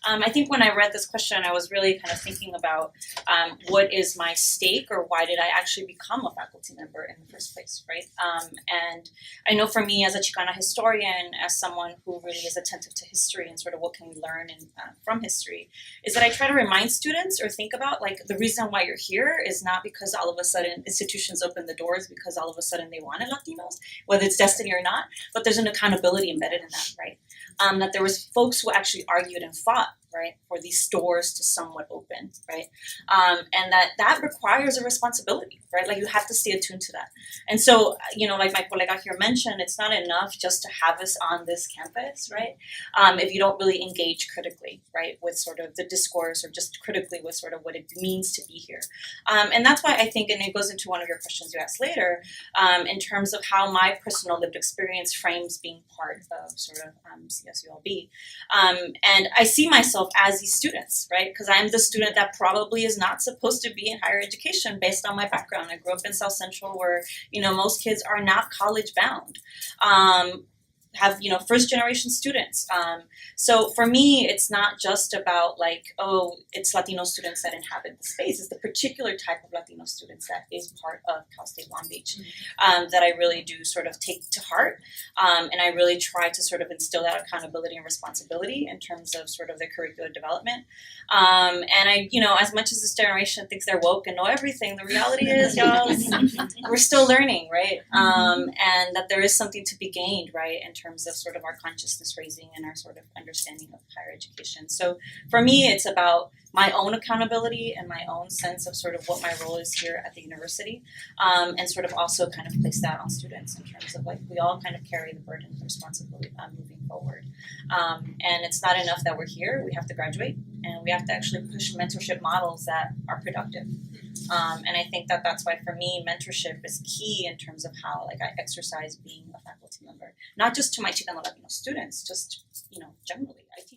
I think when I read this question, I was really kind of thinking about what is my stake, or why did I actually become a faculty member in the first place, right? And I know for me as a Chicana historian, as someone who really is attentive to history and sort of what can we learn from history, is that I try to remind students or think about like the reason why you're here is not because all of a sudden institutions open the doors because all of a sudden they wanted Latinos, whether it's destiny or not, but there's an accountability embedded in that, right? That there was folks who actually argued and fought, right, for these doors to somewhat open, right? And that requires a responsibility, right? Like you have to stay attuned to that. And so, you know, like my colega here mentioned, it's not enough just to have us on this campus, right? If you don't really engage critically, right, with sort of the discourse or just critically with sort of what it means to be here. And that's why I think, and it goes into one of your questions you asked later, in terms of how my personal lived experience frames being part of sort of CSULB. And I see myself as these students, right? Because I'm the student that probably is not supposed to be in higher education based on my background. I grew up in South Central where, you know, most kids are not college bound. Have, you know, first generation students. So for me, it's not just about like, oh, it's Latino students that inhabit the space. It's the particular type of Latino students that is part of Cal State Long Beach that I really do sort of take to heart. And I really try to sort of instill that accountability and responsibility in terms of sort of their curricular development. And I, you know, as much as this generation thinks they're woke and know everything, the reality is, y'all, we're still learning, right? And that there is something to be gained, right, in terms of sort of our consciousness raising and our sort of understanding of higher education. So for me, it's about my own accountability and my own sense of sort of what my role is here at the university, and sort of also kind of place that on students in terms of like we all kind of carry the burden and responsibility moving forward. And it's not enough that we're here, we have to graduate and we have to actually push mentorship models that are productive. And I think that that's why for me mentorship is key in terms of how like I exercise being a faculty member, not just to my Chicano Latino students, just, you know, generally. I teach